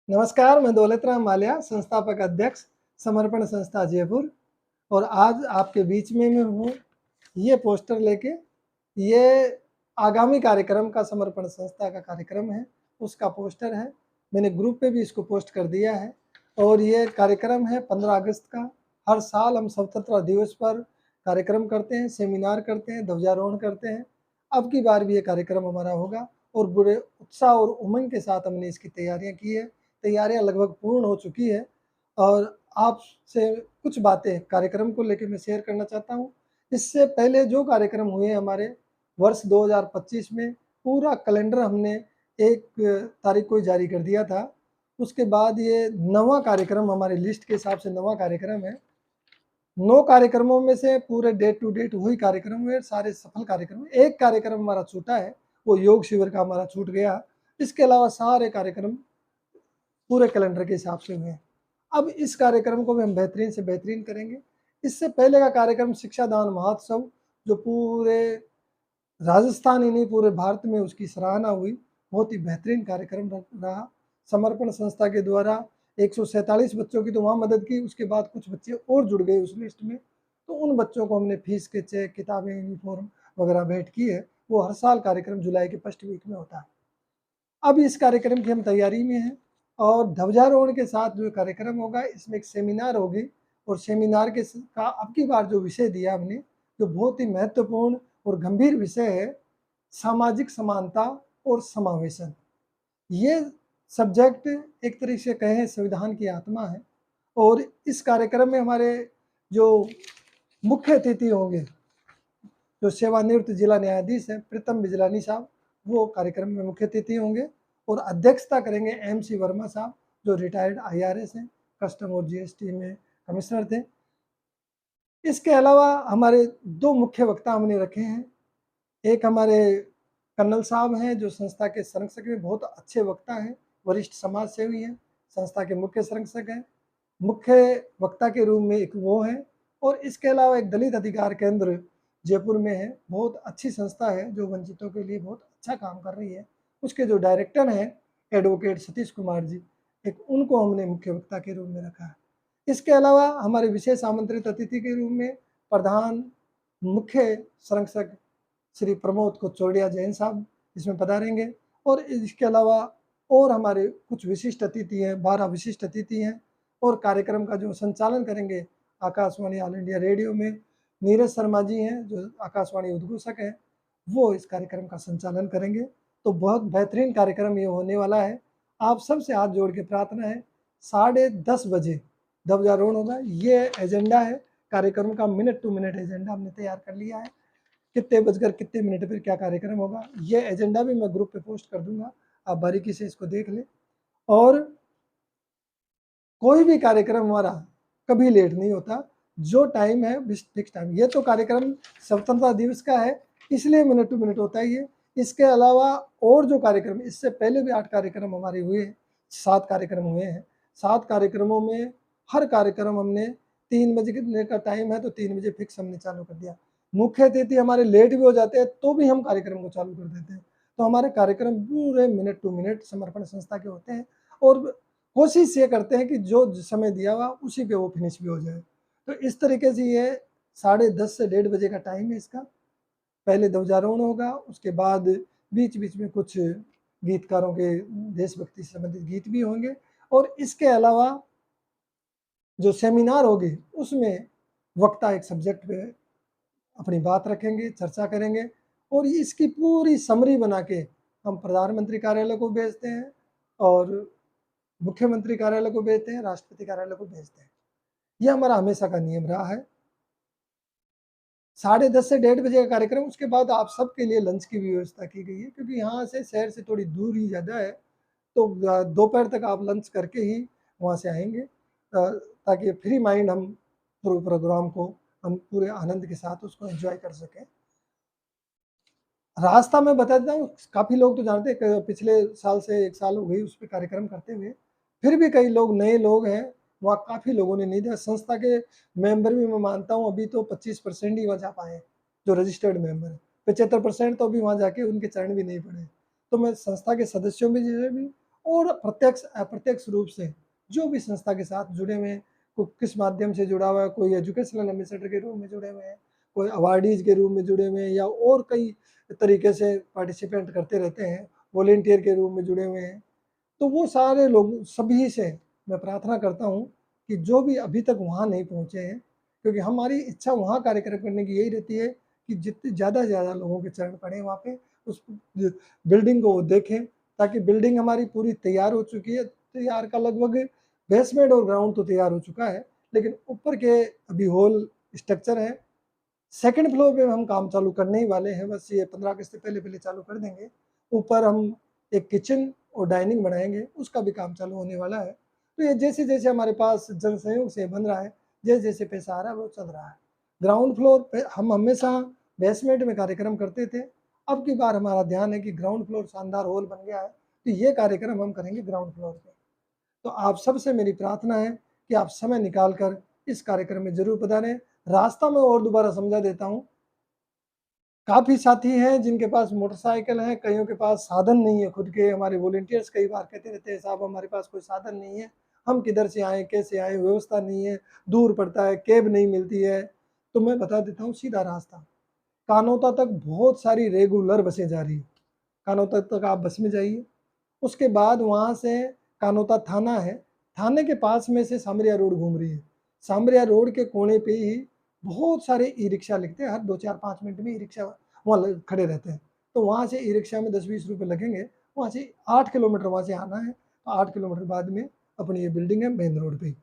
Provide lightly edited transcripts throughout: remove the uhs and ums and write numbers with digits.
नमस्कार, मैं दौलत राम माल्या, संस्थापक अध्यक्ष, समर्पण संस्था जयपुर। और आज आपके बीच में मैं हूँ ये पोस्टर लेके। ये आगामी कार्यक्रम का समर्पण संस्था का कार्यक्रम है, उसका पोस्टर है। मैंने ग्रुप पे भी इसको पोस्ट कर दिया है। और ये कार्यक्रम है 15 अगस्त का। हर साल हम स्वतंत्रता दिवस पर कार्यक्रम करते हैं, सेमिनार करते हैं, ध्वजारोहण करते हैं। अब की बार भी ये कार्यक्रम हमारा होगा और बड़े उत्साह और उमंग के साथ हमने इसकी तैयारियां की है। तैयारियां लगभग पूर्ण हो चुकी है और आपसे कुछ बातें कार्यक्रम को लेकर मैं शेयर करना चाहता हूँ। इससे पहले जो कार्यक्रम हुए हमारे वर्ष 2025 में, पूरा कैलेंडर हमने 1 तारीख को ही जारी कर दिया था। उसके बाद ये 9वां कार्यक्रम हमारे लिस्ट के हिसाब से 9वां कार्यक्रम है। 9 कार्यक्रमों में से पूरे डेट टू डेट वही कार्यक्रम हुए, सारे सफल कार्यक्रम। एक कार्यक्रम हमारा छूटा है, वो योग शिविर का हमारा छूट गया। इसके अलावा सारे कार्यक्रम पूरे कैलेंडर के हिसाब से हुए हैं। अब इस कार्यक्रम को भी हम बेहतरीन से बेहतरीन करेंगे। इससे पहले का कार्यक्रम शिक्षा दान महोत्सव, जो पूरे राजस्थान ही नहीं पूरे भारत में उसकी सराहना हुई, बहुत ही बेहतरीन कार्यक्रम रहा। समर्पण संस्था के द्वारा 147 बच्चों की तो वहाँ मदद की, उसके बाद कुछ बच्चे और जुड़ गए उस लिस्ट में। तो उन बच्चों को हमने फीस के चेक, किताबें, यूनिफॉर्म वगैरह भेंट की है। वो हर साल कार्यक्रम जुलाई के फर्स्ट वीक में होता है। अब इस कार्यक्रम की हम तैयारी में हैं और ध्वजारोहण के साथ जो कार्यक्रम होगा, इसमें एक सेमिनार होगी। और सेमिनार के का अब की बार जो विषय दिया हमने, जो बहुत ही महत्वपूर्ण और गंभीर विषय है, सामाजिक समानता और समावेशन। ये सब्जेक्ट एक तरीके से कहें संविधान की आत्मा है। और इस कार्यक्रम में हमारे जो मुख्य अतिथि होंगे, जो सेवानिवृत्त जिला न्यायाधीश हैं प्रीतम बिजलानी साहब, वो कार्यक्रम में मुख्य अतिथि होंगे। और अध्यक्षता करेंगे MC वर्मा साहब, जो रिटायर्ड IRS हैं, कस्टम और GST में कमिश्नर थे। इसके अलावा हमारे 2 मुख्य वक्ता हमने रखे हैं। एक हमारे कर्नल साहब हैं, जो संस्था के संरक्षक में बहुत अच्छे वक्ता हैं, वरिष्ठ समाज सेवी हैं, संस्था के मुख्य संरक्षक हैं। मुख्य वक्ता के रूप में एक वो हैं। और इसके अलावा एक दलित अधिकार केंद्र जयपुर में है, बहुत अच्छी संस्था है जो वंचितों के लिए बहुत अच्छा काम कर रही है। उसके जो डायरेक्टर हैं एडवोकेट सतीश कुमार जी, एक उनको हमने मुख्य वक्ता के रूप में रखा है। इसके अलावा हमारे विशेष आमंत्रित अतिथि के रूप में प्रधान मुख्य संरक्षक श्री प्रमोद कोचोड़िया जैन साहब इसमें पधारेंगे। और इसके अलावा और हमारे कुछ विशिष्ट अतिथि हैं, 12 विशिष्ट अतिथि हैं। और कार्यक्रम का जो संचालन करेंगे, आकाशवाणी ऑल इंडिया रेडियो में नीरज शर्मा जी हैं, जो आकाशवाणी उद्घोषक हैं, वो इस कार्यक्रम का संचालन करेंगे। तो बहुत बेहतरीन कार्यक्रम ये होने वाला है। आप सबसे हाथ जोड़ के प्रार्थना है, 10:30 बजे ध्वजारोहण होगा। ये एजेंडा है कार्यक्रम का, मिनट टू मिनट एजेंडा हमने तैयार कर लिया है। कितने बजकर कितने मिनट पर क्या कार्यक्रम होगा, ये एजेंडा भी मैं ग्रुप पे पोस्ट कर दूंगा, आप बारीकी से इसको देख लें। और कोई भी कार्यक्रम हमारा कभी लेट नहीं होता, जो टाइम है फिक्स टाइम। ये तो कार्यक्रम स्वतंत्रता दिवस का है, इसलिए मिनट टू मिनट होता है ये। इसके अलावा और जो कार्यक्रम, इससे पहले भी 8 कार्यक्रम हमारे हुए हैं, 7 कार्यक्रम हुए हैं। 7 कार्यक्रमों में हर कार्यक्रम हमने 3 बजे का टाइम है तो 3 बजे फिक्स हमने चालू कर दिया। मुख्य अतिथि हमारे लेट भी हो जाते हैं तो भी हम कार्यक्रम को चालू कर देते हैं। तो हमारे कार्यक्रम पूरे मिनट टू मिनट समर्पण संस्था के होते हैं। और कोशिश ये करते हैं कि जो समय दिया हुआ उसी पे वो फिनिश भी हो जाए। तो इस तरीके से ये 10:30 से 1:30 बजे का टाइम है इसका। पहले ध्वजारोहण होगा, उसके बाद बीच बीच में कुछ गीतकारों के देशभक्ति से संबंधित गीत भी होंगे। और इसके अलावा जो सेमिनार होगी, उसमें वक्ता एक सब्जेक्ट पे अपनी बात रखेंगे, चर्चा करेंगे। और इसकी पूरी समरी बना के हम प्रधानमंत्री कार्यालय को भेजते हैं और मुख्यमंत्री कार्यालय को भेजते हैं, राष्ट्रपति कार्यालय को भेजते हैं। यह हमारा हमेशा का नियम रहा है। 10:30 से 1:30 बजे का कार्यक्रम, उसके बाद आप सबके लिए लंच की भी व्यवस्था की गई है, क्योंकि यहाँ से शहर से थोड़ी दूरी ज़्यादा है। तो दोपहर तक आप लंच करके ही वहाँ से आएंगे, ताकि फ्री माइंड हम पूरे प्रोग्राम को हम पूरे आनंद के साथ उसको एंजॉय कर सकें। रास्ता मैं बता देता हूँ, काफ़ी लोग तो जानते हैं, पिछले साल से 1 साल हो गई उस पे कार्यक्रम करते हुए। फिर भी कई लोग नए लोग हैं, वहाँ काफ़ी लोगों ने नहीं दिया। संस्था के मेंबर भी मैं मानता हूँ अभी तो 25% ही वहाँ जा पाए हैं, जो रजिस्टर्ड मेंबर हैं। 75% तो अभी वहाँ जाके उनके चरण भी नहीं पड़े। तो मैं संस्था के सदस्यों में से भी और प्रत्यक्ष अप्रत्यक्ष रूप से जो भी संस्था के साथ जुड़े हुए हैं, कोई किस माध्यम से जुड़ा हुआ है, कोई एजुकेशनल एम्बेसडर के रूप में जुड़े हुए हैं, कोई अवार्डीज के रूप में जुड़े हुए हैं, या और कई तरीके से पार्टिसिपेंट करते रहते हैं, वॉलेंटियर के रूप में जुड़े हुए हैं। तो वो सारे लोग सभी से मैं प्रार्थना करता हूँ कि जो भी अभी तक वहाँ नहीं पहुँचे हैं, क्योंकि हमारी इच्छा वहाँ कार्यक्रम करने की यही रहती है कि जितने ज़्यादा से ज़्यादा लोगों के चरण पड़े वहाँ पे, उस बिल्डिंग को वो देखें, ताकि बिल्डिंग हमारी पूरी तैयार हो चुकी है। तैयार का लगभग बेसमेंट और ग्राउंड तो तैयार हो चुका है, लेकिन ऊपर के अभी होल स्ट्रक्चर है। सेकंड फ्लोर पे हम काम चालू करने ही वाले हैं, बस ये 15 अगस्त से पहले पहले चालू कर देंगे। ऊपर हम एक किचन और डाइनिंग बनाएंगे, उसका भी काम चालू होने वाला है। तो ये जैसे जैसे हमारे पास जन सहयोग से बन रहा है, जैसे जैसे पैसा आ रहा है वो चल रहा है। ग्राउंड फ्लोर पे हम हमेशा बेसमेंट में कार्यक्रम करते थे, अब की बार हमारा ध्यान है कि ग्राउंड फ्लोर शानदार हॉल बन गया है, तो ये कार्यक्रम हम करेंगे ग्राउंड फ्लोर पे। तो आप सबसे मेरी प्रार्थना है कि आप समय निकाल कर इस कार्यक्रम में जरूर पधारें। रास्ता में और दोबारा समझा देता हूँ, काफ़ी साथी हैं जिनके पास मोटरसाइकिल है, कईयों के पास साधन नहीं है खुद के। हमारे वॉलंटियर्स कई बार कहते रहते हैं, साहब हमारे पास कोई साधन नहीं है, हम किधर से आएँ, कैसे आएँ, व्यवस्था नहीं है, दूर पड़ता है, कैब नहीं मिलती है। तो मैं बता देता हूँ सीधा रास्ता, कानोता तक बहुत सारी रेगुलर बसें जा रही हैं। कानोता तक आप बस में जाइए, उसके बाद वहाँ से कानोता थाना है, थाने के पास में से सामरिया रोड घूम रही है। सामरिया रोड के कोने पे ही बहुत सारे ई रिक्शा लिखते हैं, हर 2-4-5 मिनट में ई रिक्शा वहाँ खड़े रहते हैं। तो वहाँ से ई रिक्शा में 10-20 रुपये लगेंगे, वहाँ से 8 किलोमीटर वहाँ से आना है। तो 8 किलोमीटर बाद में अपनी ये बिल्डिंग है मेन रोड पे।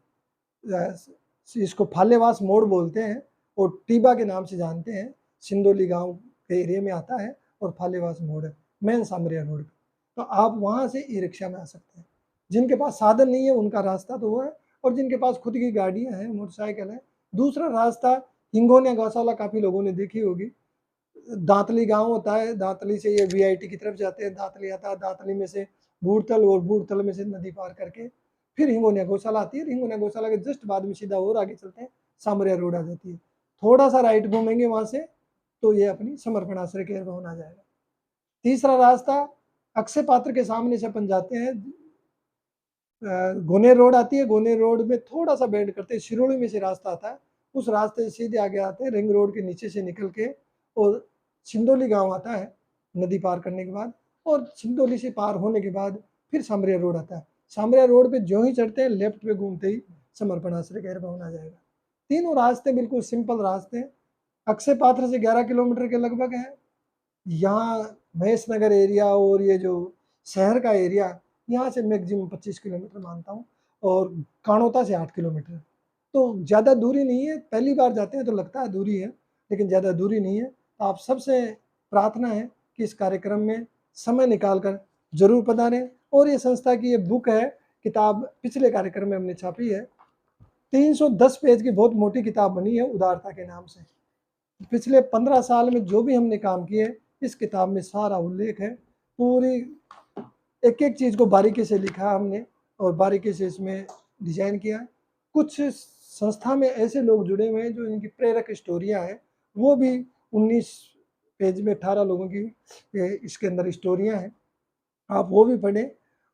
इसको फालेवास मोड़ बोलते हैं और टीबा के नाम से जानते हैं। सिंदोली गांव के एरिया में आता है और फालेवास मोड़ है मेन सामरिया रोड पे। तो आप वहाँ से ई रिक्शा में आ सकते हैं। जिनके पास साधन नहीं है उनका रास्ता तो वो है, और जिनके पास खुद की गाड़ियाँ हैं, मोटरसाइकिल है, दूसरा रास्ता हिंगोनिया गौशाला काफ़ी लोगों ने देखी होगी। दांतली गांव होता है, दांतली से ये वीआईटी की तरफ जाते हैं, दांतली आता है, दांतली में से बूढ़तल और बूढ़तल में से नदी पार करके फिर हिंगोनिया गौशाला आती है। हिंगोनिया गौशाला के जस्ट बाद में सीधा और आगे चलते हैं, सामरिया रोड आ जाती है। थोड़ा सा राइट घूमेंगे वहां से तो ये अपनी समर्पण आश्रय केयर भवन आ जाएगा। तीसरा रास्ता अक्षय पात्र के सामने से अपन जाते हैं, गोनेर रोड आती है, गोनेर रोड में थोड़ा सा बेंड करते हैं, शिरोली में से रास्ता आता है, उस रास्ते से सीधे आगे आते हैं रिंग रोड के नीचे से निकल के, और सिंदोली गांव आता है नदी पार करने के बाद, और सिंदोली से पार होने के बाद फिर सामरिया रोड आता है। सामरिया रोड पे जो ही चढ़ते हैं लेफ्ट पे घूमते ही समर्पण आश्रय केयर भवन आ जाएगा। तीनों रास्ते बिल्कुल सिंपल रास्ते हैं। अक्षय पात्र से 11 किलोमीटर के लगभग है। यहाँ महेश नगर एरिया और ये जो शहर का एरिया, यहाँ से मैक्सिमम 25 किलोमीटर मानता हूँ, और कानोता से 8 किलोमीटर। तो ज़्यादा दूरी नहीं है, पहली बार जाते हैं तो लगता है दूरी है, लेकिन ज़्यादा दूरी नहीं है। तो आप सबसे प्रार्थना है कि इस कार्यक्रम में समय निकाल कर जरूर पधारें। और ये संस्था की ये बुक है, किताब पिछले कार्यक्रम में हमने छापी है, 310 पेज की बहुत मोटी किताब बनी है उदारता के नाम से। पिछले 15 साल में जो भी हमने काम किए इस किताब में सारा उल्लेख है। पूरी एक एक चीज़ को बारीकी से लिखा हमने और बारीकी से इसमें डिजाइन किया है। कुछ संस्था में ऐसे लोग जुड़े हुए हैं जो इनकी प्रेरक स्टोरियां हैं, वो भी 19 पेज में 18 लोगों की इसके अंदर स्टोरियां हैं, आप वो भी पढ़ें।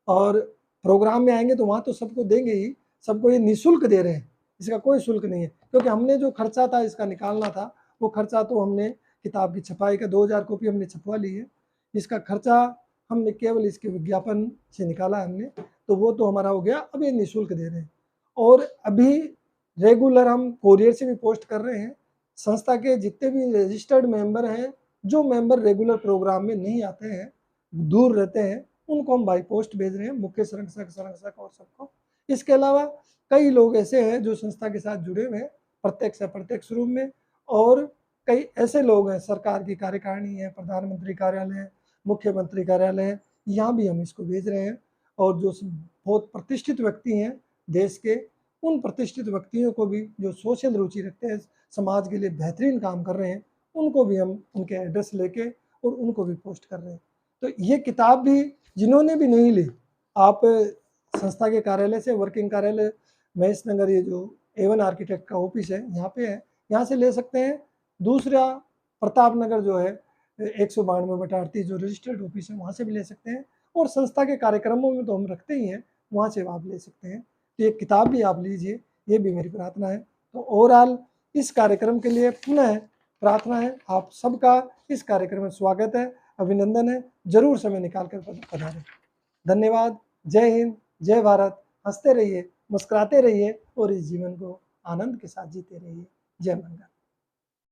और प्रोग्राम में आएंगे तो वहाँ तो सबको देंगे ही, सबको ये निःशुल्क दे रहे हैं, इसका कोई शुल्क नहीं है, क्योंकि हमने जो खर्चा था इसका निकालना था, वो खर्चा तो हमने किताब की छपाई का 2000 कॉपी हमने छपवा ली है, इसका खर्चा हमने केवल इसके विज्ञापन से निकाला है हमने, तो वो तो हमारा हो गया। अब ये निःशुल्क दे रहे हैं, और अभी रेगुलर हम कोरियर से भी पोस्ट कर रहे हैं। संस्था के जितने भी रजिस्टर्ड मेंबर हैं, जो मेंबर रेगुलर प्रोग्राम में नहीं आते हैं, दूर रहते हैं, उनको हम बाई पोस्ट भेज रहे हैं, मुख्य संरक्षक और सबको। इसके अलावा कई लोग ऐसे हैं जो संस्था के साथ जुड़े हुए हैं प्रत्यक्ष अप्रत्यक्ष रूप में, और कई ऐसे लोग हैं, सरकार की कार्यकारिणी है, प्रधानमंत्री कार्यालय है, मुख्यमंत्री कार्यालय है, यहाँ भी हम इसको भेज रहे हैं। और जो बहुत प्रतिष्ठित व्यक्ति हैं देश के, उन प्रतिष्ठित व्यक्तियों को भी जो सोशल रुचि रखते हैं, समाज के लिए बेहतरीन काम कर रहे हैं, उनको भी हम उनके एड्रेस लेके और उनको भी पोस्ट कर रहे हैं। तो ये किताब भी जिन्होंने भी नहीं ली, आप संस्था के कार्यालय से, वर्किंग कार्यालय महेश नगर, ये जो A1 आर्किटेक्ट का ऑफिस है यहाँ पे है, यहाँ से ले सकते हैं। दूसरा प्रताप नगर जो है 192/38 जो रजिस्टर्ड ऑफिस है, वहाँ से भी ले सकते हैं। और संस्था के कार्यक्रमों में तो हम रखते ही हैं, वहाँ से आप ले सकते हैं। तो एक किताब भी आप लीजिए, ये भी मेरी प्रार्थना है। तो ओवरऑल इस कार्यक्रम के लिए पुनः प्रार्थना है, आप सबका इस कार्यक्रम में स्वागत है, अभिनंदन है, जरूर समय निकाल कर पधारें। धन्यवाद। जय हिंद, जय भारत। हंसते रहिए, मुस्कुराते रहिए और इस जीवन को आनंद के साथ जीते रहिए। जय मंगल।